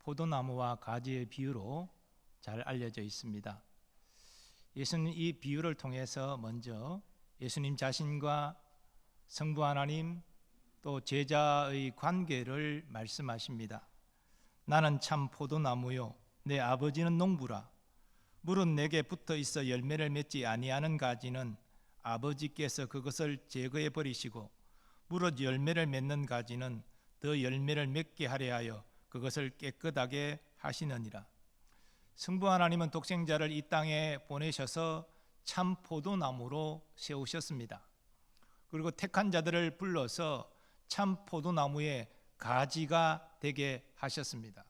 포도나무와 가지의 비유로 잘 알려져 있습니다. 예수는 이 비유를 통해서 먼저 예수님 자신과 성부 하나님 또 제자의 관계를 말씀하십니다. 나는 참 포도나무요 내 아버지는 농부라. 물은 내게 붙어 있어 열매를 맺지 아니하는 가지는 아버지께서 그것을 제거해 버리시고 물은 열매를 맺는 가지는 더 열매를 맺게 하려 하여 그것을 깨끗하게 하시느니라. 성부 하나님은 독생자를 이 땅에 보내셔서 참 포도나무로 세우셨습니다. 그리고 택한 자들을 불러서 참 포도나무의 가지가 되게 하셨습니다.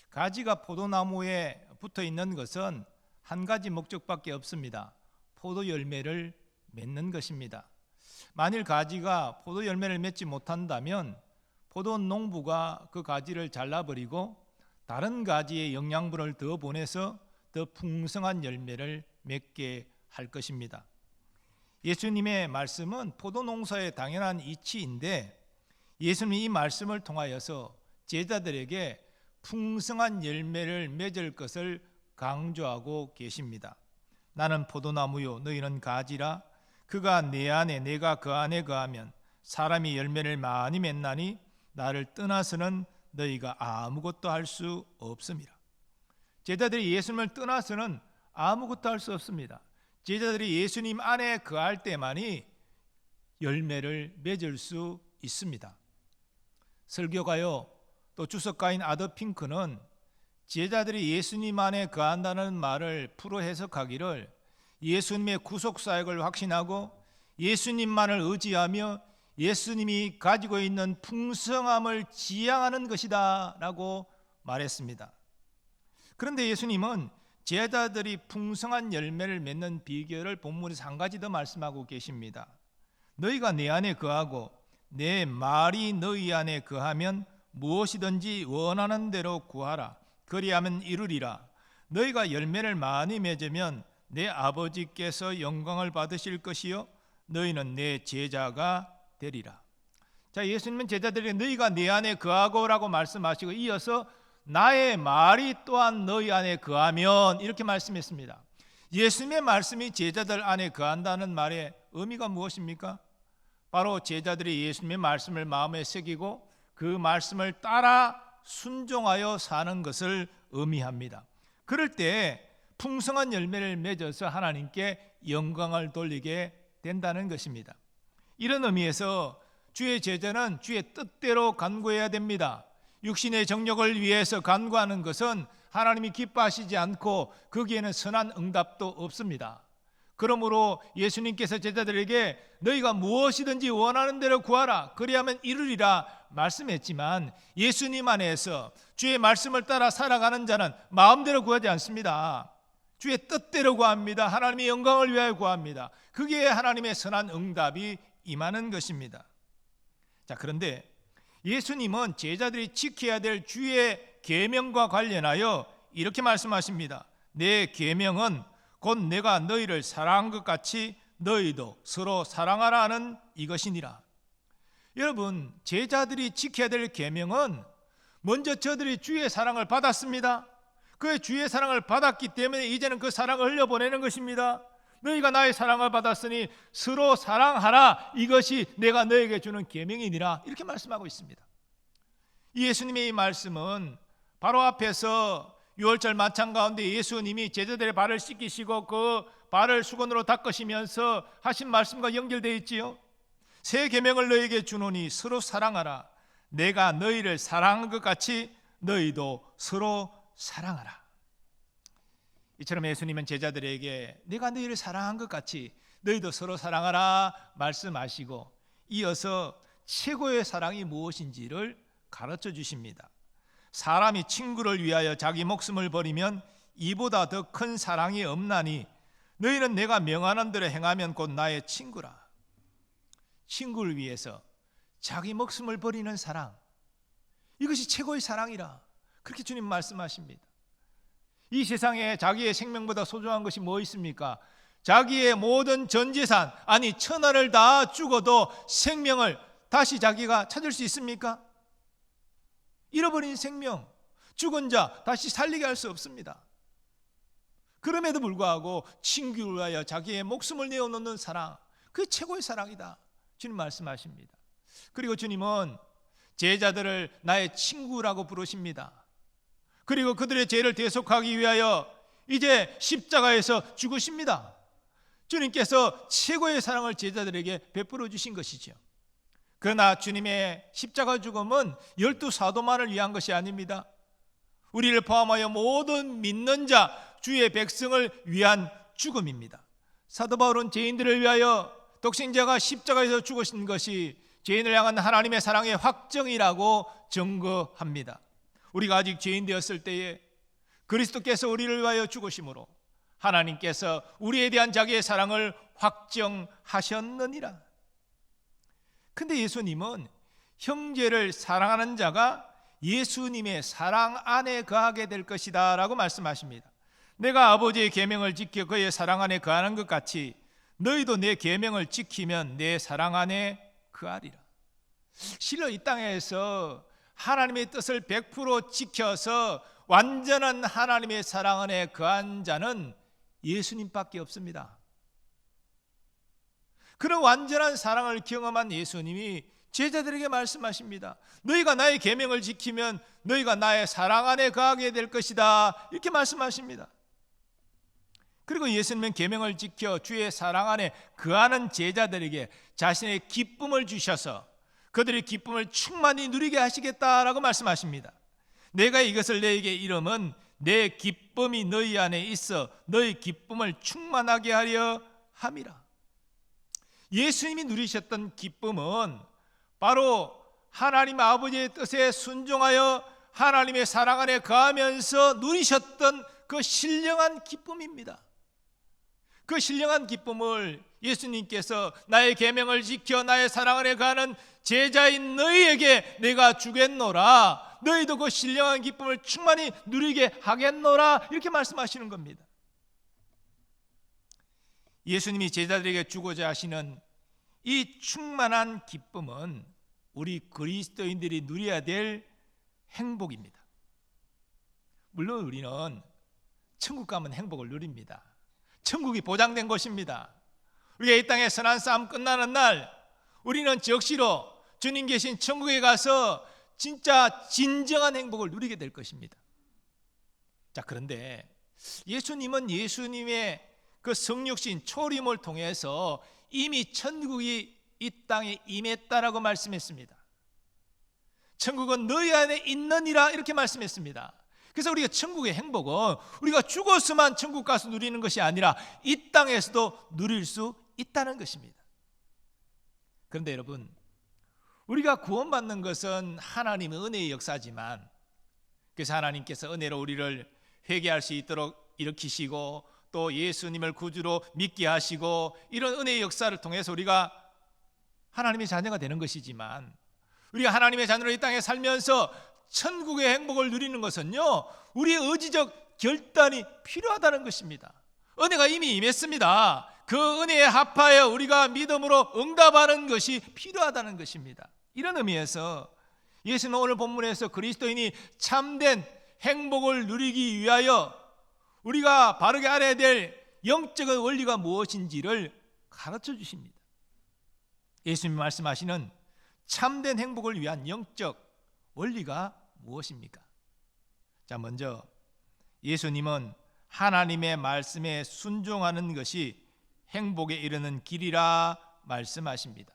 가지가 포도나무에 붙어 있는 것은 한 가지 목적밖에 없습니다. 포도 열매를 맺는 것입니다. 만일 가지가 포도 열매를 맺지 못한다면 포도 농부가 그 가지를 잘라버리고 다른 가지에 영양분을 더 보내서 더 풍성한 열매를 맺게 할 것입니다. 예수님의 말씀은 포도 농사의 당연한 이치인데 예수님이 이 말씀을 통하여서 제자들에게 풍성한 열매를 맺을 것을 강조하고 계십니다. 나는 포도나무요 너희는 가지라. 그가 내 안에 내가 그 안에 거하면 사람이 열매를 많이 맺나니 나를 떠나서는 너희가 아무것도 할 수 없음이라. 제자들이 예수님을 떠나서는 아무것도 할 수 없습니다. 제자들이 예수님 안에 거할 때만이 열매를 맺을 수 있습니다. 설교가요 또 주석가인 아더 핑크는 제자들이 예수님 안에 거한다는 말을 풀어 해석하기를 예수님의 구속사역을 확신하고 예수님만을 의지하며 예수님이 가지고 있는 풍성함을 지향하는 것이다 라고 말했습니다. 그런데 예수님은 제자들이 풍성한 열매를 맺는 비결을 본문에서 한 가지 더 말씀하고 계십니다. 너희가 내 안에 거하고 내 말이 너희 안에 거하면 무엇이든지 원하는 대로 구하라. 그리하면 이루리라. 너희가 열매를 많이 맺으면 내 아버지께서 영광을 받으실 것이요 너희는 내 제자가 되리라. 자, 예수님은 제자들에게 너희가 내 안에 거하고 라고 말씀하시고 이어서 나의 말이 또한 너희 안에 거하면 이렇게 말씀했습니다. 예수님의 말씀이 제자들 안에 거한다는 말의 의미가 무엇입니까? 바로 제자들이 예수님의 말씀을 마음에 새기고 그 말씀을 따라 순종하여 사는 것을 의미합니다. 그럴 때 풍성한 열매를 맺어서 하나님께 영광을 돌리게 된다는 것입니다. 이런 의미에서 주의 제자는 주의 뜻대로 간구해야 됩니다. 육신의 정욕을 위해서 간구하는 것은 하나님이 기뻐하시지 않고 거기에는 선한 응답도 없습니다. 그러므로 예수님께서 제자들에게 너희가 무엇이든지 원하는 대로 구하라 그리하면 이루리라 말씀했지만 예수님 안에서 주의 말씀을 따라 살아가는 자는 마음대로 구하지 않습니다. 주의 뜻대로 구합니다. 하나님의 영광을 위하여 구합니다. 그게 하나님의 선한 응답이 임하는 것입니다. 자, 그런데 예수님은 제자들이 지켜야 될 주의 계명과 관련하여 이렇게 말씀하십니다. 내 계명은 곧 내가 너희를 사랑한 것 같이 너희도 서로 사랑하라 하는 이것이니라. 여러분, 제자들이 지켜야 될 계명은 먼저 저들이 주의 사랑을 받았습니다. 그 주의 사랑을 받았기 때문에 이제는 그 사랑을 흘려보내는 것입니다. 너희가 나의 사랑을 받았으니 서로 사랑하라. 이것이 내가 너에게 주는 계명이니라. 이렇게 말씀하고 있습니다. 예수님의 이 말씀은 바로 앞에서 유월절 만찬 가운데 예수님이 제자들의 발을 씻기시고 그 발을 수건으로 닦으시면서 하신 말씀과 연결되어 있지요. 새 계명을 너희에게 주노니 서로 사랑하라. 내가 너희를 사랑한 것 같이 너희도 서로 사랑하라. 이처럼 예수님은 제자들에게 내가 너희를 사랑한 것 같이 너희도 서로 사랑하라 말씀하시고 이어서 최고의 사랑이 무엇인지를 가르쳐 주십니다. 사람이 친구를 위하여 자기 목숨을 버리면 이보다 더 큰 사랑이 없나니 너희는 내가 명하는 대로 행하면 곧 나의 친구라. 친구를 위해서 자기 목숨을 버리는 사랑, 이것이 최고의 사랑이라 그렇게 주님 말씀하십니다. 이 세상에 자기의 생명보다 소중한 것이 뭐 있습니까? 자기의 모든 전 재산, 아니 천하를 다 죽어도 생명을 다시 자기가 찾을 수 있습니까? 잃어버린 생명, 죽은 자 다시 살리게 할 수 없습니다. 그럼에도 불구하고 친구를 위하여 자기의 목숨을 내어놓는 사랑, 그게 최고의 사랑이다, 주님 말씀하십니다. 그리고 주님은 제자들을 나의 친구라고 부르십니다. 그리고 그들의 죄를 대속하기 위하여 이제 십자가에서 죽으십니다. 주님께서 최고의 사랑을 제자들에게 베풀어 주신 것이죠. 그러나 주님의 십자가 죽음은 12사도만을 위한 것이 아닙니다. 우리를 포함하여 모든 믿는 자, 주의 백성을 위한 죽음입니다. 사도 바울은 죄인들을 위하여 독생자가 십자가에서 죽으신 것이 죄인을 향한 하나님의 사랑의 확정이라고 증거합니다. 우리가 아직 죄인 되었을 때에 그리스도께서 우리를 위하여 죽으심으로 하나님께서 우리에 대한 자기의 사랑을 확정하셨느니라. 근데 예수님은 형제를 사랑하는 자가 예수님의 사랑 안에 거하게 될 것이다 라고 말씀하십니다. 내가 아버지의 계명을 지켜 그의 사랑 안에 거하는 것 같이 너희도 내 계명을 지키면 내 사랑 안에 거하리라. 실로 이 땅에서 하나님의 뜻을 100% 지켜서 완전한 하나님의 사랑 안에 거한 자는 예수님밖에 없습니다. 그런 완전한 사랑을 경험한 예수님이 제자들에게 말씀하십니다. 너희가 나의 계명을 지키면 너희가 나의 사랑 안에 거하게 될 것이다, 이렇게 말씀하십니다. 그리고 예수님은 계명을 지켜 주의 사랑 안에 거하는 제자들에게 자신의 기쁨을 주셔서 그들의 기쁨을 충만히 누리게 하시겠다라고 말씀하십니다. 내가 이것을 너희에게 이름은 내 기쁨이 너희 안에 있어 너희 기쁨을 충만하게 하려 함이라. 예수님이 누리셨던 기쁨은 바로 하나님 아버지의 뜻에 순종하여 하나님의 사랑 안에 거하면서 누리셨던 그 신령한 기쁨입니다. 그 신령한 기쁨을 예수님께서 나의 계명을 지켜 나의 사랑 안에 거하는 제자인 너희에게 내가 주겠노라, 너희도 그 신령한 기쁨을 충만히 누리게 하겠노라, 이렇게 말씀하시는 겁니다. 예수님이 제자들에게 주고자 하시는 이 충만한 기쁨은 우리 그리스도인들이 누려야 될 행복입니다. 물론 우리는 천국 가면 행복을 누립니다. 천국이 보장된 곳입니다. 우리가 이 땅에 선한 싸움 끝나는 날 우리는 적시로 주님 계신 천국에 가서 진짜 진정한 행복을 누리게 될 것입니다. 자, 그런데 예수님은 예수님의 그 성육신 초림을 통해서 이미 천국이 이 땅에 임했다라고 말씀했습니다. 천국은 너희 안에 있느니라, 이렇게 말씀했습니다. 그래서 우리가 천국의 행복은 우리가 죽어서만 천국 가서 누리는 것이 아니라 이 땅에서도 누릴 수 있다는 것입니다. 그런데 여러분, 우리가 구원받는 것은 하나님의 은혜의 역사지만, 그래서 하나님께서 은혜로 우리를 회개할 수 있도록 일으키시고 또 예수님을 구주로 믿게 하시고 이런 은혜의 역사를 통해서 우리가 하나님의 자녀가 되는 것이지만, 우리가 하나님의 자녀로 이 땅에 살면서 천국의 행복을 누리는 것은요, 우리의 의지적 결단이 필요하다는 것입니다. 은혜가 이미 임했습니다. 그 은혜에 합하여 우리가 믿음으로 응답하는 것이 필요하다는 것입니다. 이런 의미에서 예수는 오늘 본문에서 그리스도인이 참된 행복을 누리기 위하여 우리가 바르게 알아야 될 영적인 원리가 무엇인지를 가르쳐 주십니다. 예수님이 말씀하시는 참된 행복을 위한 영적 원리가 무엇입니까? 자, 먼저 예수님은 하나님의 말씀에 순종하는 것이 행복에 이르는 길이라 말씀하십니다.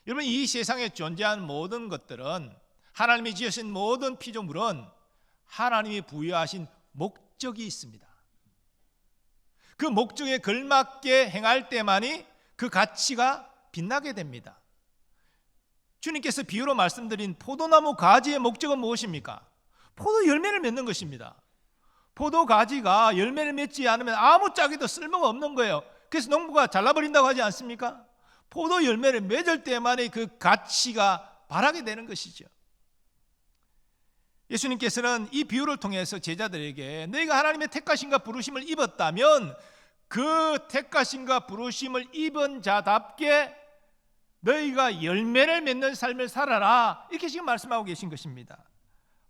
여러분, 이 세상에 존재하는 모든 것들은, 하나님이 지으신 모든 피조물은 하나님이 부여하신 목적이 있습니다. 그 목적에 걸맞게 행할 때만이 그 가치가 빛나게 됩니다. 주님께서 비유로 말씀드린 포도나무 가지의 목적은 무엇입니까? 포도 열매를 맺는 것입니다. 포도 가지가 열매를 맺지 않으면 아무짝에도 쓸모가 없는 거예요. 그래서 농부가 잘라버린다고 하지 않습니까? 포도 열매를 맺을 때만이 그 가치가 발하게 되는 것이죠. 예수님께서는 이 비유를 통해서 제자들에게 너희가 하나님의 택하심과 부르심을 입었다면 그 택하심과 부르심을 입은 자답게 너희가 열매를 맺는 삶을 살아라, 이렇게 지금 말씀하고 계신 것입니다.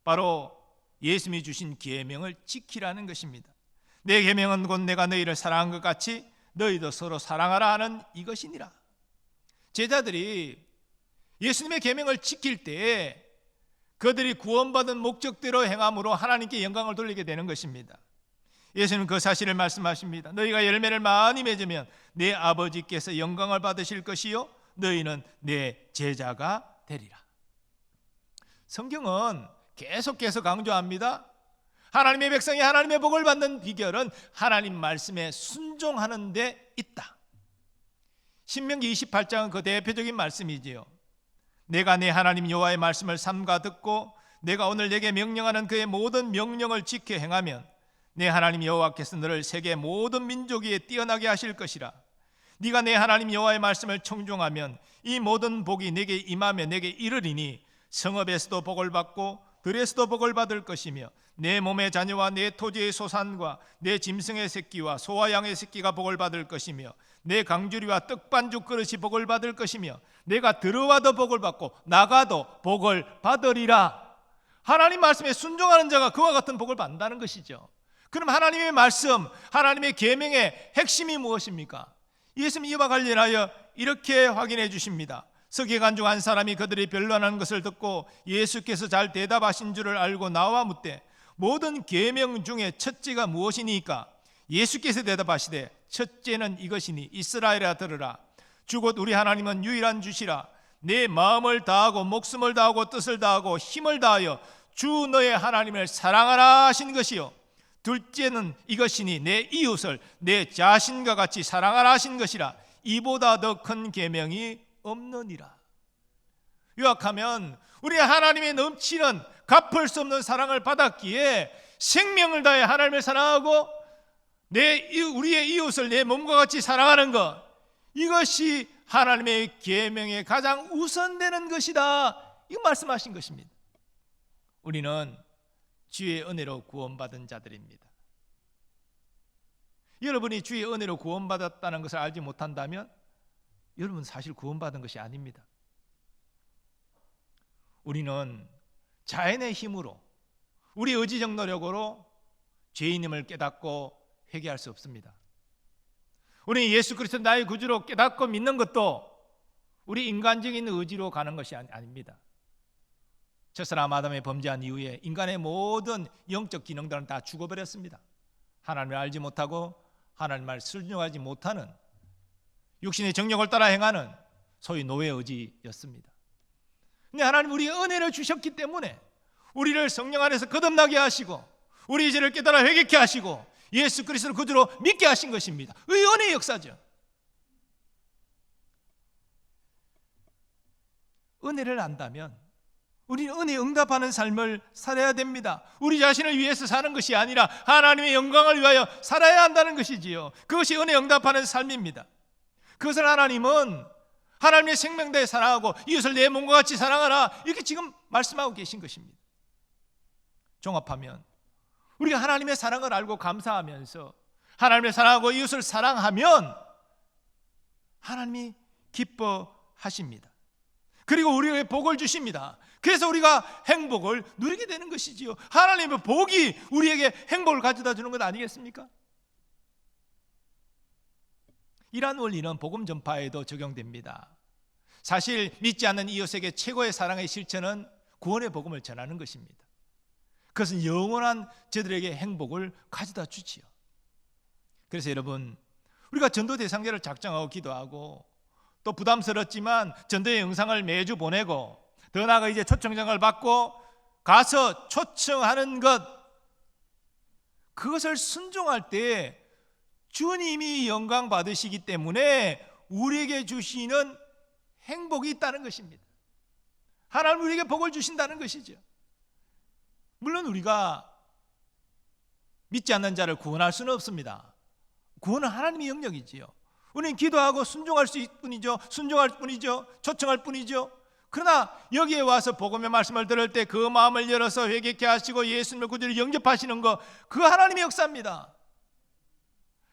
바로 예수님이 주신 계명을 지키라는 것입니다. 내 계명은 곧 내가 너희를 사랑한 것 같이 너희도 서로 사랑하라 하는 이것이니라. 제자들이 예수님의 계명을 지킬 때 그들이 구원받은 목적대로 행함으로 하나님께 영광을 돌리게 되는 것입니다. 예수님은 그 사실을 말씀하십니다. 너희가 열매를 많이 맺으면 내 아버지께서 영광을 받으실 것이요 너희는 내 제자가 되리라. 성경은 계속해서 강조합니다. 하나님의 백성이 하나님의 복을 받는 비결은 하나님 말씀에 순종하는 데 있다. 신명기 28장은 그 대표적인 말씀이지요. 내가 내 하나님 여호와의 말씀을 삼가 듣고 내가 오늘 내게 명령하는 그의 모든 명령을 지켜 행하면 내 하나님 여호와께서 너를 세계 모든 민족 위에 뛰어나게 하실 것이라. 네가 내 하나님 여호와의 말씀을 청종하면 이 모든 복이 내게 임하며 내게 이르리니 성읍에서도 복을 받고 들에서도 복을 받을 것이며 내 몸의 자녀와 내 토지의 소산과 내 짐승의 새끼와 소와 양의 새끼가 복을 받을 것이며 내 강주리와 떡반죽 그릇이 복을 받을 것이며 내가 들어와도 복을 받고 나가도 복을 받으리라. 하나님 말씀에 순종하는 자가 그와 같은 복을 받는다는 것이죠. 그럼 하나님의 말씀, 하나님의 계명의 핵심이 무엇입니까? 예수님 이와 관련하여 이렇게 확인해 주십니다. 서기관 중 한 사람이 그들이 변론하는 것을 듣고 예수께서 잘 대답하신 줄을 알고 나와 묻되 모든 계명 중에 첫째가 무엇이니까? 예수께서 대답하시되 첫째는 이것이니 이스라엘아 들으라. 주 곧 우리 하나님은 유일한 주시라. 내 마음을 다하고 목숨을 다하고 뜻을 다하고 힘을 다하여 주 너의 하나님을 사랑하라 하신 것이요 둘째는 이것이니 내 이웃을 내 자신과 같이 사랑하라 하신 것이라. 이보다 더 큰 계명이 없느니라. 요약하면 우리 하나님의 넘치는 갚을 수 없는 사랑을 받았기에 생명을 다해 하나님을 사랑하고 우리의 이웃을 내 몸과 같이 사랑하는 것, 이것이 하나님의 계명에 가장 우선되는 것이다. 이거 말씀하신 것입니다. 우리는 주의 은혜로 구원받은 자들입니다. 여러분이 주의 은혜로 구원받았다는 것을 알지 못한다면 여러분 사실 구원받은 것이 아닙니다. 우리는 자연의 힘으로 우리 의지적 노력으로 죄인임을 깨닫고 회개할 수 없습니다. 우리는 예수 그리스도 나의 구주로 깨닫고 믿는 것도 우리 인간적인 의지로 가는 것이 아닙니다. 첫사람 아담이 범죄한 이후에 인간의 모든 영적 기능들은 다 죽어버렸습니다. 하나님을 알지 못하고 하나님 말 순종하지 못하는 육신의 정욕을 따라 행하는 소위 노예 의지였습니다. 근데 하나님 우리에게 은혜를 주셨기 때문에 우리를 성령 안에서 거듭나게 하시고 우리 죄를 깨달아 회개케 하시고 예수 그리스도를 구주로 믿게 하신 것입니다. 은혜의 역사죠. 은혜를 안다면 우리는 은혜에 응답하는 삶을 살아야 됩니다. 우리 자신을 위해서 사는 것이 아니라 하나님의 영광을 위하여 살아야 한다는 것이지요. 그것이 은혜에 응답하는 삶입니다. 그것을 하나님은 하나님의 생명 다해 사랑하고 이웃을 내 몸과 같이 사랑하라, 이렇게 지금 말씀하고 계신 것입니다. 종합하면 우리가 하나님의 사랑을 알고 감사하면서 하나님을 사랑하고 이웃을 사랑하면 하나님이 기뻐하십니다. 그리고 우리에게 복을 주십니다. 그래서 우리가 행복을 누리게 되는 것이지요. 하나님의 복이 우리에게 행복을 가져다 주는 것 아니겠습니까? 이러한 원리는 복음 전파에도 적용됩니다. 사실 믿지 않는 이웃에게 최고의 사랑의 실천은 구원의 복음을 전하는 것입니다. 그것은 영원한 저들에게 행복을 가져다 주지요. 그래서 여러분, 우리가 전도 대상자를 작정하고 기도하고 또 부담스럽지만 전도의 영상을 매주 보내고 더 나아가 이제 초청장을 받고 가서 초청하는 것, 그것을 순종할 때 주님이 영광 받으시기 때문에 우리에게 주시는 행복이 있다는 것입니다. 하나님 우리에게 복을 주신다는 것이죠. 물론 우리가 믿지 않는 자를 구원할 수는 없습니다. 구원은 하나님의 영역이지요. 우리는 기도하고 순종할 수 있을 뿐이죠. 순종할 뿐이죠. 초청할 뿐이죠. 그러나 여기에 와서 복음의 말씀을 들을 때 그 마음을 열어서 회개케 하시고 예수님의 구주를 영접하시는 것, 그 하나님의 역사입니다.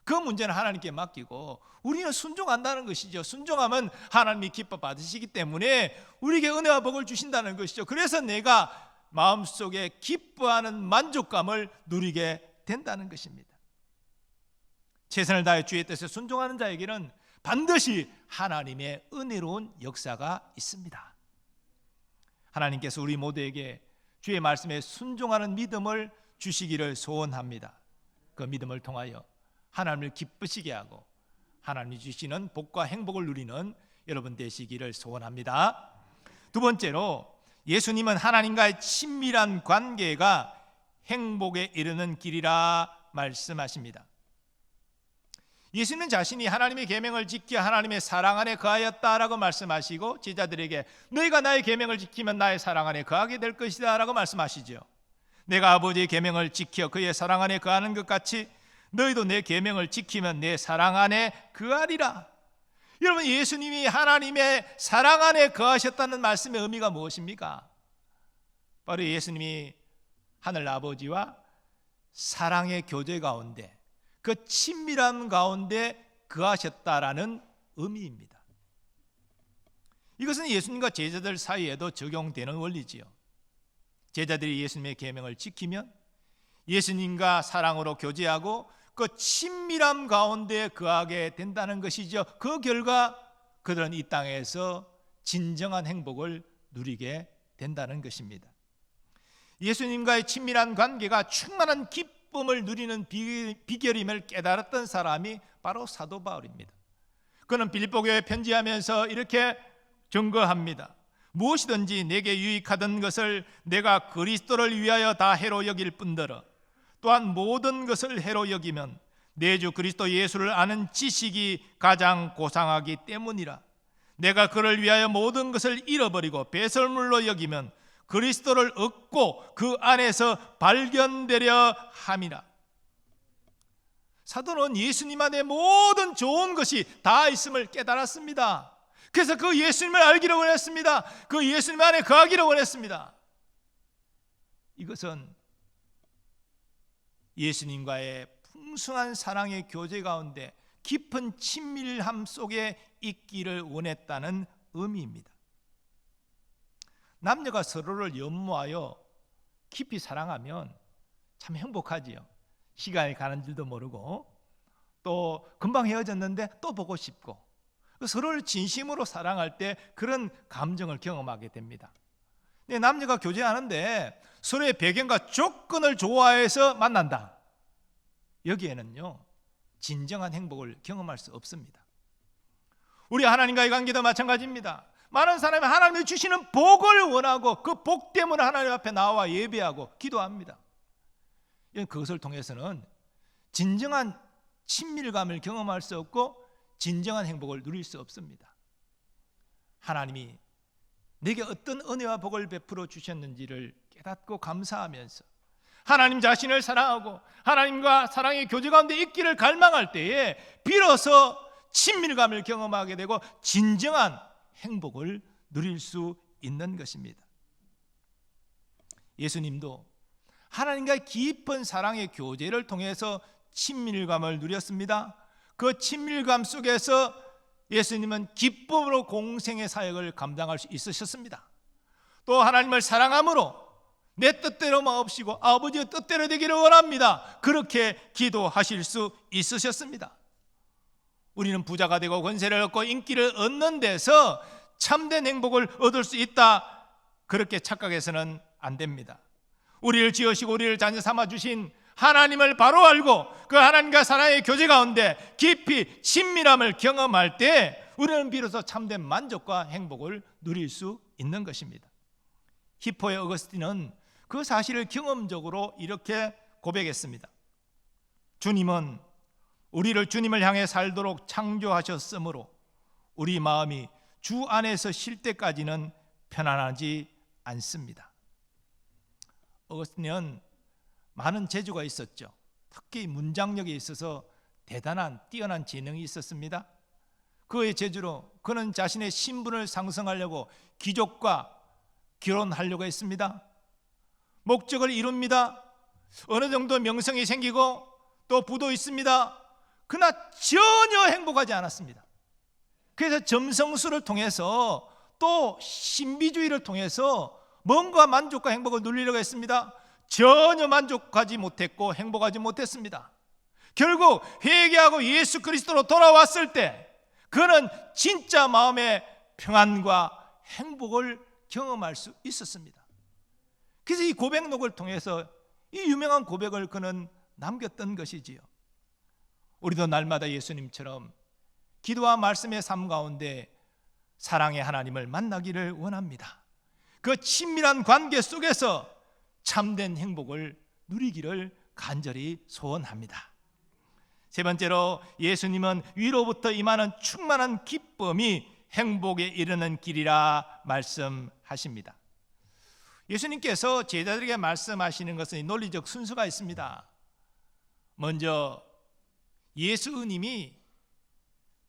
그 문제는 하나님께 맡기고 우리는 순종한다는 것이죠. 순종하면 하나님이 기뻐 받으시기 때문에 우리에게 은혜와 복을 주신다는 것이죠. 그래서 내가 마음속에 기뻐하는 만족감을 누리게 된다는 것입니다. 최선을 다해 주의 뜻에 순종하는 자에게는 반드시 하나님의 은혜로운 역사가 있습니다. 하나님께서 우리 모두에게 주의 말씀에 순종하는 믿음을 주시기를 소원합니다. 그 믿음을 통하여 하나님을 기쁘시게 하고 하나님이 주시는 복과 행복을 누리는 여러분 되시기를 소원합니다. 두 번째로, 예수님은 하나님과의 친밀한 관계가 행복에 이르는 길이라 말씀하십니다. 예수님은 자신이 하나님의 계명을 지켜 하나님의 사랑 안에 거하였다라고 말씀하시고 제자들에게 너희가 나의 계명을 지키면 나의 사랑 안에 거하게 될 것이다 라고 말씀하시죠. 내가 아버지의 계명을 지켜 그의 사랑 안에 거하는 것 같이 너희도 내 계명을 지키면 내 사랑 안에 거하리라. 여러분, 예수님이 하나님의 사랑 안에 거하셨다는 말씀의 의미가 무엇입니까? 바로 예수님이 하늘 아버지와 사랑의 교제 가운데, 그 친밀함 가운데 거하셨다라는 의미입니다. 이것은 예수님과 제자들 사이에도 적용되는 원리지요. 제자들이 예수님의 계명을 지키면 예수님과 사랑으로 교제하고 그 친밀함 가운데 거하게 된다는 것이죠. 그 결과 그들은 이 땅에서 진정한 행복을 누리게 된다는 것입니다. 예수님과의 친밀한 관계가 충만한 기쁨을 누리는 비결임을 깨달았던 사람이 바로 사도 바울입니다. 그는 빌립보 교회에 편지하면서 이렇게 증거합니다. 무엇이든지 내게 유익하던 것을 내가 그리스도를 위하여 다 해로 여길 뿐더러 또한 모든 것을 해로 여기면 내 주 그리스도 예수를 아는 지식이 가장 고상하기 때문이라. 내가 그를 위하여 모든 것을 잃어버리고 배설물로 여기면 그리스도를 얻고 그 안에서 발견되려 함이라. 사도는 예수님 안에 모든 좋은 것이 다 있음을 깨달았습니다. 그래서 그 예수님을 알기를 원했습니다. 그 예수님 안에 거하기를 원했습니다. 이것은 예수님과의 풍성한 사랑의 교제 가운데 깊은 친밀함 속에 있기를 원했다는 의미입니다. 남녀가 서로를 연모하여 깊이 사랑하면 참 행복하지요. 시간이 가는 줄도 모르고 또 금방 헤어졌는데 또 보고 싶고 서로를 진심으로 사랑할 때 그런 감정을 경험하게 됩니다. 남녀가 교제하는데 서로의 배경과 조건을 좋아해서 만난다. 여기에는요, 진정한 행복을 경험할 수 없습니다. 우리 하나님과의 관계도 마찬가지입니다. 많은 사람이 하나님이 주시는 복을 원하고 그 복 때문에 하나님 앞에 나와 예배하고 기도합니다. 그것을 통해서는 진정한 친밀감을 경험할 수 없고 진정한 행복을 누릴 수 없습니다. 하나님이 내게 어떤 은혜와 복을 베풀어 주셨는지를 깨닫고 감사하면서 하나님 자신을 사랑하고 하나님과 사랑의 교제 가운데 있기를 갈망할 때에 비로소 친밀감을 경험하게 되고 진정한 행복을 누릴 수 있는 것입니다. 예수님도 하나님과의 깊은 사랑의 교제를 통해서 친밀감을 누렸습니다. 그 친밀감 속에서 예수님은 기쁨으로 공생의 사역을 감당할 수 있으셨습니다. 또 하나님을 사랑함으로 내 뜻대로 마옵시고 아버지의 뜻대로 되기를 원합니다. 그렇게 기도하실 수 있으셨습니다. 우리는 부자가 되고 권세를 얻고 인기를 얻는 데서 참된 행복을 얻을 수 있다, 그렇게 착각해서는 안 됩니다. 우리를 지으시고 우리를 자녀 삼아주신 하나님을 바로 알고 그 하나님과 사랑의 교제 가운데 깊이 친밀함을 경험할 때 우리는 비로소 참된 만족과 행복을 누릴 수 있는 것입니다. 히포의 어거스틴은 그 사실을 경험적으로 이렇게 고백했습니다. 주님은 우리를 주님을 향해 살도록 창조하셨으므로 우리 마음이 주 안에서 쉴 때까지는 편안하지 않습니다. 어거스틴은 많은 재주가 있었죠. 특히 문장력에 있어서 대단한 뛰어난 재능이 있었습니다. 그의 재주로 그는 자신의 신분을 상승하려고 귀족과 결혼하려고 했습니다. 목적을 이룹니다. 어느 정도 명성이 생기고 또 부도 있습니다. 그러나 전혀 행복하지 않았습니다. 그래서 점성술을 통해서 또 신비주의를 통해서 뭔가 만족과 행복을 누리려고 했습니다. 전혀 만족하지 못했고 행복하지 못했습니다. 결국 회개하고 예수 그리스도로 돌아왔을 때 그는 진짜 마음의 평안과 행복을 경험할 수 있었습니다. 그래서 이 고백록을 통해서 이 유명한 고백을 그는 남겼던 것이지요. 우리도 날마다 예수님처럼 기도와 말씀의 삶 가운데 사랑의 하나님을 만나기를 원합니다. 그 친밀한 관계 속에서 참된 행복을 누리기를 간절히 소원합니다. 세 번째로, 예수님은 위로부터 임하는 충만한 기쁨이 행복에 이르는 길이라 말씀하십니다. 예수님께서 제자들에게 말씀하시는 것은 논리적 순서가 있습니다. 먼저 예수님이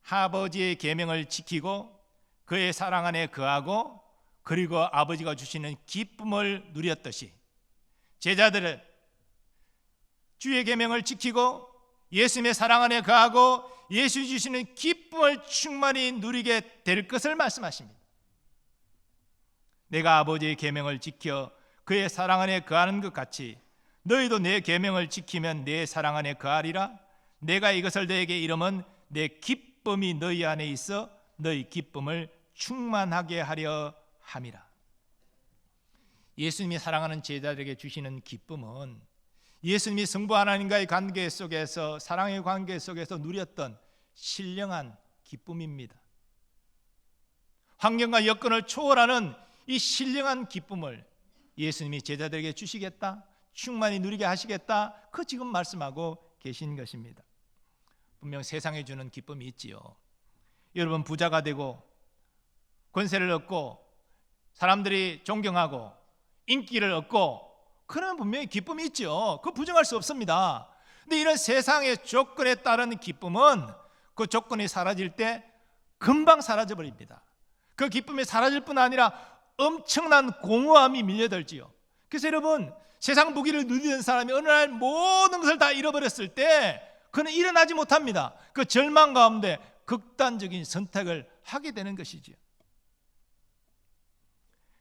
아버지의 계명을 지키고 그의 사랑 안에 거하고 그리고 아버지가 주시는 기쁨을 누렸듯이 제자들은 주의 계명을 지키고 예수님의 사랑 안에 거하고 예수 주시는 기쁨을 충만히 누리게 될 것을 말씀하십니다. 내가 아버지의 계명을 지켜 그의 사랑 안에 거하는 것 같이 너희도 내 계명을 지키면 내 사랑 안에 거하리라. 내가 이것을 너에게 이르면 내 기쁨이 너희 안에 있어 너희 기쁨을 충만하게 하려 함이라. 예수님이 사랑하는 제자들에게 주시는 기쁨은 예수님이 성부 하나님과의 관계 속에서, 사랑의 관계 속에서 누렸던 신령한 기쁨입니다. 환경과 여건을 초월하는 이 신령한 기쁨을 예수님이 제자들에게 주시겠다, 충만히 누리게 하시겠다, 그 지금 말씀하고 계신 것입니다. 분명 세상에 주는 기쁨이 있지요. 여러분, 부자가 되고 권세를 얻고 사람들이 존경하고 인기를 얻고 그런 분명히 기쁨이 있죠. 그거 부정할 수 없습니다. 근데 이런 세상의 조건에 따른 기쁨은 그 조건이 사라질 때 금방 사라져 버립니다. 그 기쁨이 사라질 뿐 아니라 엄청난 공허함이 밀려들지요. 그래서 여러분, 세상 부귀를 누리던 사람이 어느 날 모든 것을 다 잃어버렸을 때 그는 일어나지 못합니다. 그 절망 가운데 극단적인 선택을 하게 되는 것이지요.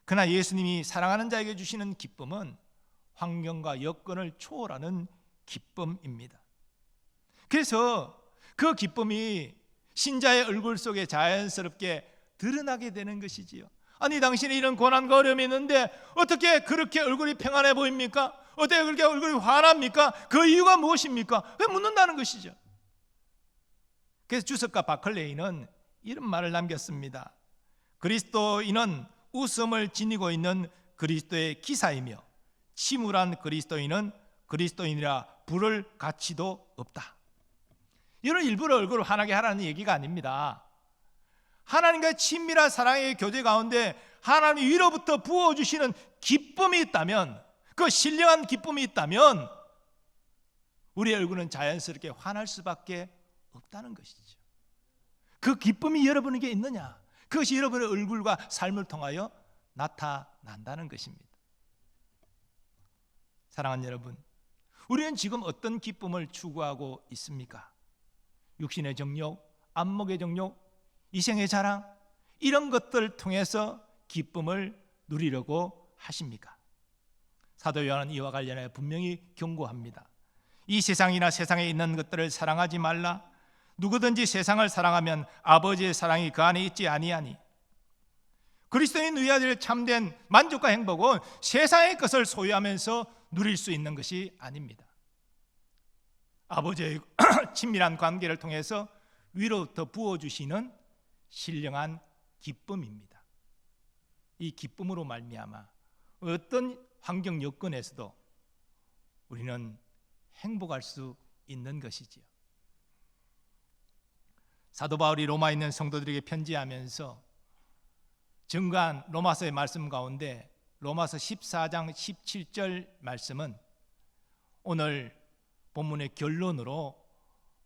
그러나 예수님이 사랑하는 자에게 주시는 기쁨은 환경과 여건을 초월하는 기쁨입니다. 그래서 그 기쁨이 신자의 얼굴 속에 자연스럽게 드러나게 되는 것이지요. 아니, 당신이 이런 고난과 어려움이 있는데 어떻게 그렇게 얼굴이 평안해 보입니까? 어떻게 그렇게 얼굴이 환합니까? 그 이유가 무엇입니까? 왜 묻는다는 것이죠. 그래서 주석가 바클레이는 이런 말을 남겼습니다. 그리스도인은 웃음을 지니고 있는 그리스도의 기사이며 침울한 그리스도인은 그리스도인이라 부를 가치도 없다. 이런 일부러 얼굴을 환하게 하라는 얘기가 아닙니다. 하나님과의 친밀한 사랑의 교제 가운데 하나님 위로부터 부어주시는 기쁨이 있다면, 그 신령한 기쁨이 있다면 우리의 얼굴은 자연스럽게 환할 수밖에 없다는 것이죠. 그 기쁨이 여러분에게 있느냐? 그것이 여러분의 얼굴과 삶을 통하여 나타난다는 것입니다. 사랑하는 여러분, 우리는 지금 어떤 기쁨을 추구하고 있습니까? 육신의 정욕, 안목의 정욕, 이생의 자랑, 이런 것들을 통해서 기쁨을 누리려고 하십니까? 사도 요한은 이와 관련해 분명히 경고합니다. 이 세상이나 세상에 있는 것들을 사랑하지 말라. 누구든지 세상을 사랑하면 아버지의 사랑이 그 안에 있지 아니하니. 그리스도인 누려야 될 참된 만족과 행복은 세상의 것을 소유하면서 누릴 수 있는 것이 아닙니다. 아버지의 친밀한 관계를 통해서 위로부터 부어주시는 신령한 기쁨입니다. 이 기쁨으로 말미암아 어떤 환경 여건에서도 우리는 행복할 수 있는 것이지요. 사도 바울이 로마에 있는 성도들에게 편지하면서 증거한 로마서의 말씀 가운데 로마서 14장 17절 말씀은 오늘 본문의 결론으로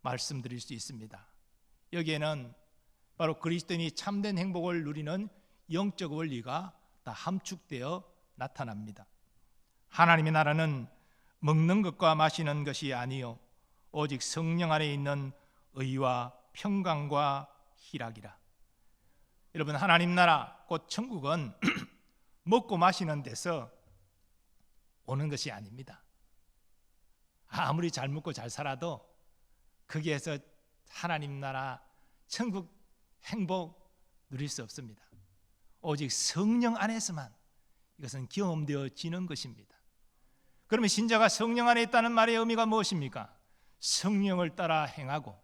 말씀드릴 수 있습니다. 여기에는 바로 그리스도인이 참된 행복을 누리는 영적 원리가 다 함축되어 나타납니다. 하나님의 나라는 먹는 것과 마시는 것이 아니요 오직 성령 안에 있는 의와 평강과 희락이라. 여러분, 하나님 나라 곧 천국은 먹고 마시는 데서 오는 것이 아닙니다. 아무리 잘 먹고 잘 살아도 거기에서 하나님 나라 천국 행복 누릴 수 없습니다. 오직 성령 안에서만 이것은 경험되어지는 것입니다. 그러면 신자가 성령 안에 있다는 말의 의미가 무엇입니까? 성령을 따라 행하고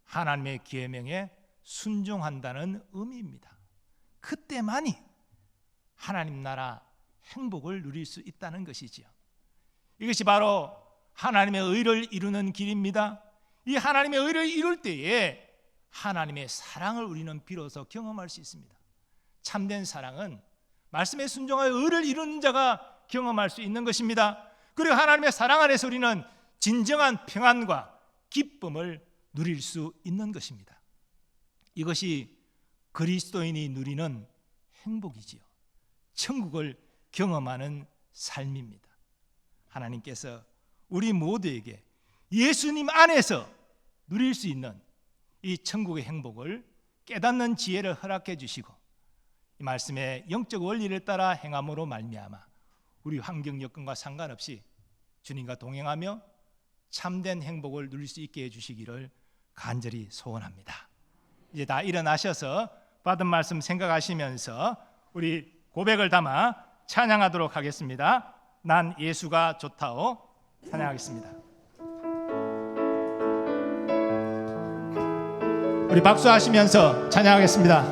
하나님의 계명에 순종한다는 의미입니다. 그때만이 하나님 나라 행복을 누릴 수 있다는 것이지요. 이것이 바로 하나님의 의를 이루는 길입니다. 이 하나님의 의를 이룰 때에 하나님의 사랑을 우리는 비로소 경험할 수 있습니다. 참된 사랑은 말씀에 순종하여 의를 이루는 자가 경험할 수 있는 것입니다. 그리고 하나님의 사랑 안에서 우리는 진정한 평안과 기쁨을 누릴 수 있는 것입니다. 이것이 그리스도인이 누리는 행복이지요. 천국을 경험하는 삶입니다. 하나님께서 우리 모두에게 예수님 안에서 누릴 수 있는 이 천국의 행복을 깨닫는 지혜를 허락해 주시고 이 말씀의 영적 원리를 따라 행함으로 말미암아 우리 환경 여건과 상관없이 주님과 동행하며 참된 행복을 누릴 수 있게 해주시기를 간절히 소원합니다. 이제 다 일어나셔서 받은 말씀 생각하시면서 우리 고백을 담아 찬양하도록 하겠습니다. 난 예수가 좋다오. 찬양하겠습니다. 우리 박수하시면서 찬양하겠습니다.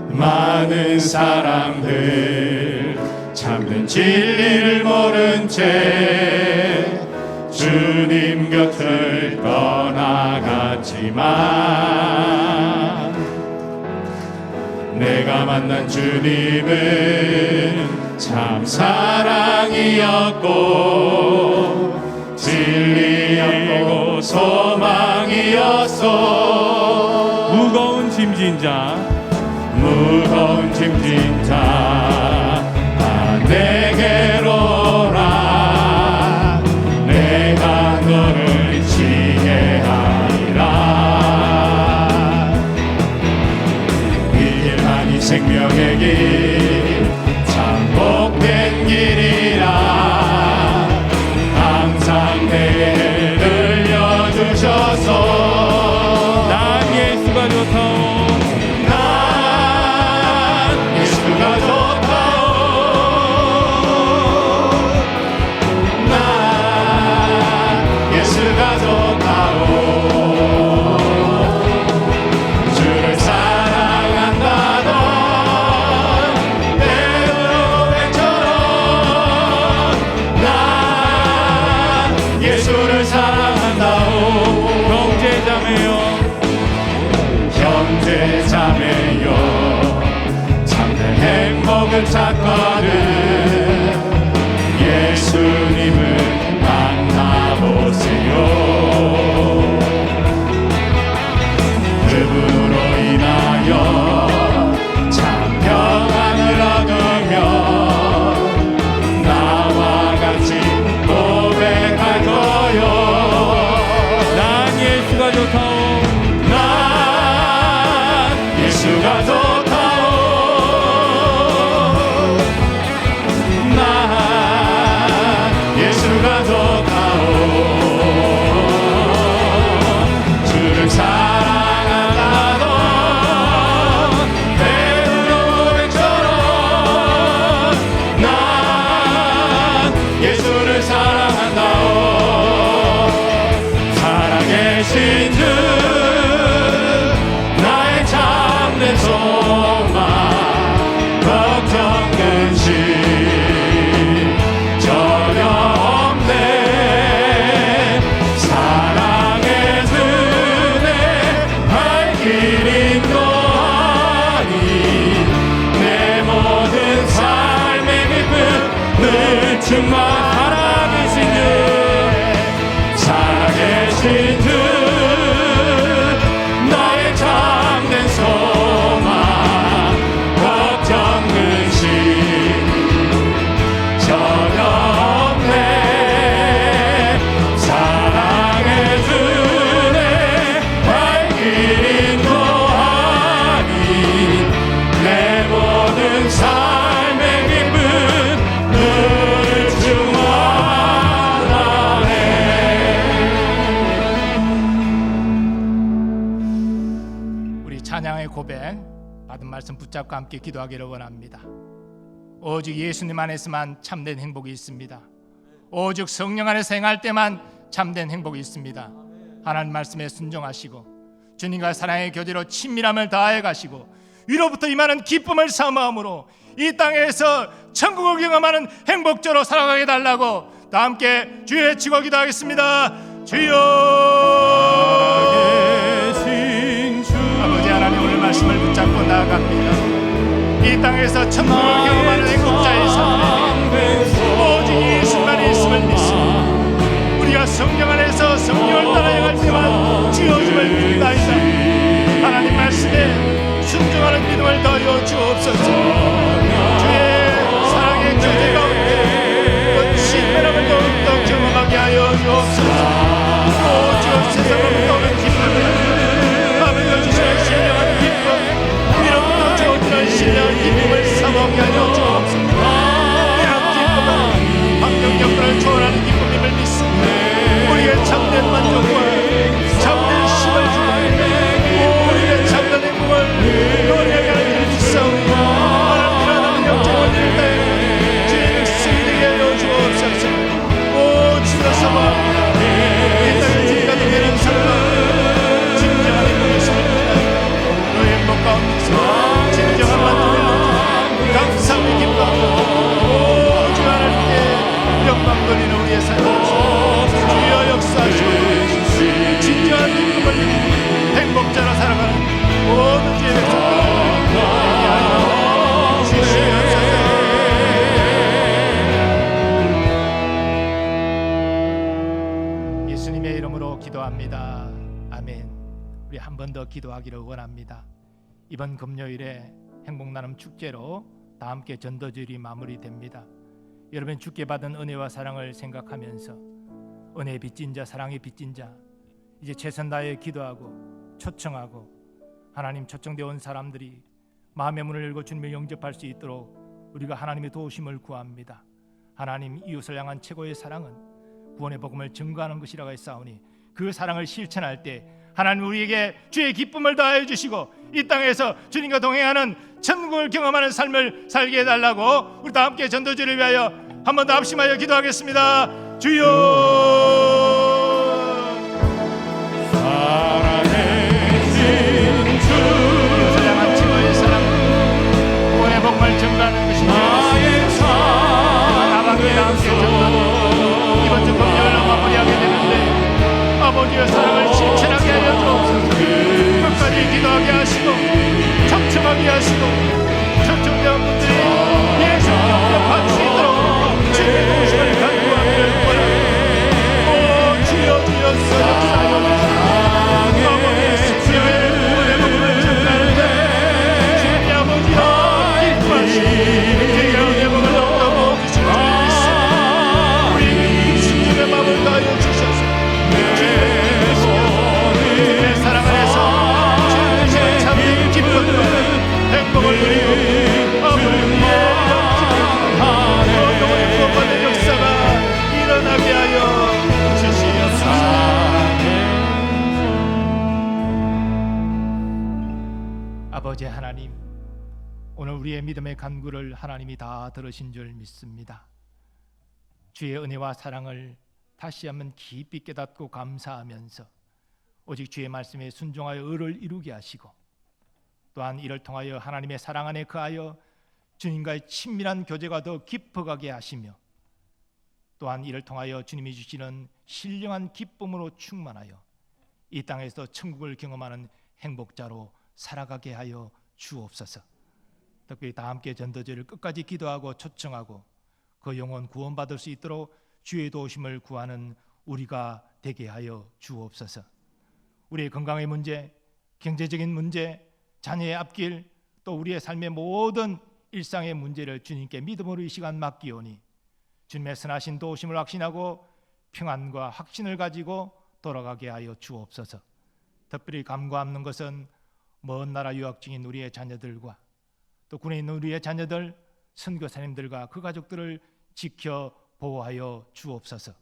많은 사람들 참된 진리를 모른 채 주님 곁을 떠나갔지만 내가 만난 주님은 참 사랑이었고 진리였고 소망이었소. 무거운 짐진 자 다 내게로 오라. 내가 너를 지혜하리라. 이 길만이 생명의 길 참 복된 길이라. 항상 내게 들려주셔서 난 예수가 좋다오. 행복을 찾거든 예수님을 만나보세요. 그분으로 인하여 참 평안을 얻으며 나와 같이 고백할 거요. 난 예수가 좋다오. 난 예수가 좋다오. 정말 살아계신 주, 살아계신 주, 나의 참된 소망. 찬양의 고백 받은 말씀 붙잡고 함께 기도하기를 원합니다. 오직 예수님 안에서만 참된 행복이 있습니다. 오직 성령 안에서 행할 때만 참된 행복이 있습니다. 하나님 말씀에 순종하시고 주님과 사랑의 교제로 친밀함을 다해 가시고 위로부터 임하는 기쁨을 사모함으로 이 땅에서 천국을 경험하는 행복자로 살아가게 달라고 다 함께 주의 치고 기도하겠습니다. 주여, 아버지 하나님, 오늘 말씀을 붙잡고 나아갑니다. 이 땅에서 천국을 경험하는 행복자의 삶, 오직 예수만이 있음을 믿습니다. 우리가 성령 안에서 성령을 따라 행할 때만 주어짐을 믿나이다. 하나님 말씀에 순종하는 믿음을 더하여 주옵소서. 주의 사랑의 교제 가운데 그 친밀함을 더욱더 경험하게 하여 주옵소서. 오직 세상으로부터 오는 기쁨을, 아버지가 주시는 신령한 기쁨, 이로부터 주어지는 신령한 기쁨을 사모하게 하여 주옵소서. 이런 기쁨은 환경 여건을 초월하는 기쁨임을 믿습니다. 우리의 참된 만족과 참된 힘을 주고 우리의 참된 행복을 노래하게 하는 주사오니 하나님 일어나는 역적 원리를 다해 주의 백성이 되게 하여 주옵소서. 오 주여 사모합니다. 이 땅에 주님과 동행하는 삶과 진정한 행복을 심습니다. 너의 행복 가운데서 진정한 만족을 감사하며 기뻐하고 오 주 하나님께 영광 돌리는 우리의 삶을 주여 역사하시고 진정한 기쁨을 행복자로 살아가는 모든 주의 백성들 되게 하여 주시옵소서. 예수님의 이름으로 기도합니다. 아멘. 우리 한 번 더 기도하기를 원합니다. 이번 금요일에 행복나눔 축제로 다 함께 전도주일이 마무리됩니다. 여러분 주께 받은 은혜와 사랑을 생각하면서 은혜의 빚진 자, 사랑의 빚진 자, 이제 최선 다해 기도하고 초청하고 하나님 초청되어 온 사람들이 마음의 문을 열고 주님을 영접할 수 있도록 우리가 하나님의 도우심을 구합니다. 하나님, 이웃을 향한 최고의 사랑은 구원의 복음을 증거하는 것이라고 했사오니 그 사랑을 실천할 때 하나님 우리에게 주의 기쁨을 더하여 주시고 이 땅에서 주님과 동행하는 천국을 경험하는 삶을 살게 해달라고 우리 다 함께 전도주를 위하여 한 번 더 합심하여 기도하겠습니다. 주여, 살아계신 주, 이웃을 향한 최고의 사랑, 구원의 복음을 증거하는 것입니다. 나갑니다. 함께 전도 이번 주 금요일 마무리하게 되는데 아버지의 사랑을 실천하게 하여 주옵소서. 끝까지 기도하게 하시고 청청하게 하시고 초청되어 분들이 예수님을 영접할 수 있도록 주님의 도우심을 간구하기를 원합니다. 오 주여 주여서 역사하여 주시옵소서. 아버지 주의 구원의 복음을 전하는데 주님의 아버지여 기뻐하시고 제게 복을 더욱더 부어주시는 줄 믿습니다. 우리 주님의 마음을 다하여 주셔서 주님의 사랑 안에서 주님의 참된 기쁨과 행복을 누리고 아버지의 영원히 구원받는 역사가 일어나게 하여 주시옵소서. 아버지 하나님, 오늘 우리의 믿음의 간구를 하나님이 다 들으신 줄 믿습니다. 주의 은혜와 사랑을 다시 한번 깊이 깨닫고 감사하면서 오직 주의 말씀에 순종하여 의를 이루게 하시고 또한 이를 통하여 하나님의 사랑 안에 거하여 주님과의 친밀한 교제가 더 깊어가게 하시며 또한 이를 통하여 주님이 주시는 신령한 기쁨으로 충만하여 이 땅에서 천국을 경험하는 행복자로 살아가게 하여 주옵소서. 특별히 다 함께 전도제를 끝까지 기도하고 초청하고 그 영혼 구원받을 수 있도록 주의 도우심을 구하는 우리가 되게 하여 주옵소서. 우리의 건강의 문제, 경제적인 문제, 자녀의 앞길, 또 우리의 삶의 모든 일상의 문제를 주님께 믿음으로 이 시간 맡기오니 주님의 선하신 도우심을 확신하고 평안과 확신을 가지고 돌아가게 하여 주옵소서. 특별히 간구하는 것은 먼 나라 유학 중인 우리의 자녀들과 또 군에 있는 우리의 자녀들, 선교사님들과 그 가족들을 지켜 보호하여 주옵소서.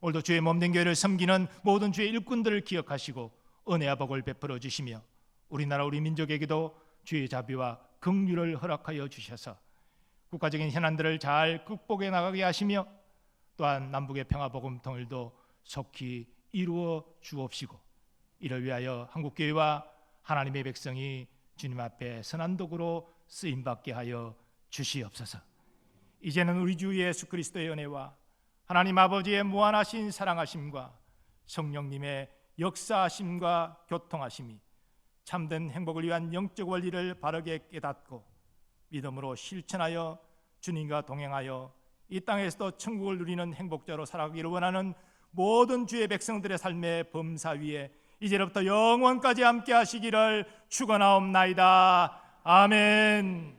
오늘도 주의 몸된 교회를 섬기는 모든 주의 일꾼들을 기억하시고 은혜와 복을 베풀어 주시며 우리나라 우리 민족에게도 주의 자비와 긍휼을 허락하여 주셔서 국가적인 현안들을 잘 극복해 나가게 하시며 또한 남북의 평화복음 통일도 속히 이루어 주옵시고 이를 위하여 한국교회와 하나님의 백성이 주님 앞에 선한 도구로 쓰임받게 하여 주시옵소서. 이제는 우리 주 예수 그리스도의 은혜와 하나님 아버지의 무한하신 사랑하심과 성령님의 역사하심과 교통하심이 참된 행복을 위한 영적 원리를 바르게 깨닫고 믿음으로 실천하여 주님과 동행하여 이 땅에서도 천국을 누리는 행복자로 살아가기를 원하는 모든 주의 백성들의 삶의 범사 위에 이제로부터 영원까지 함께 하시기를 축원하옵나이다. 아멘.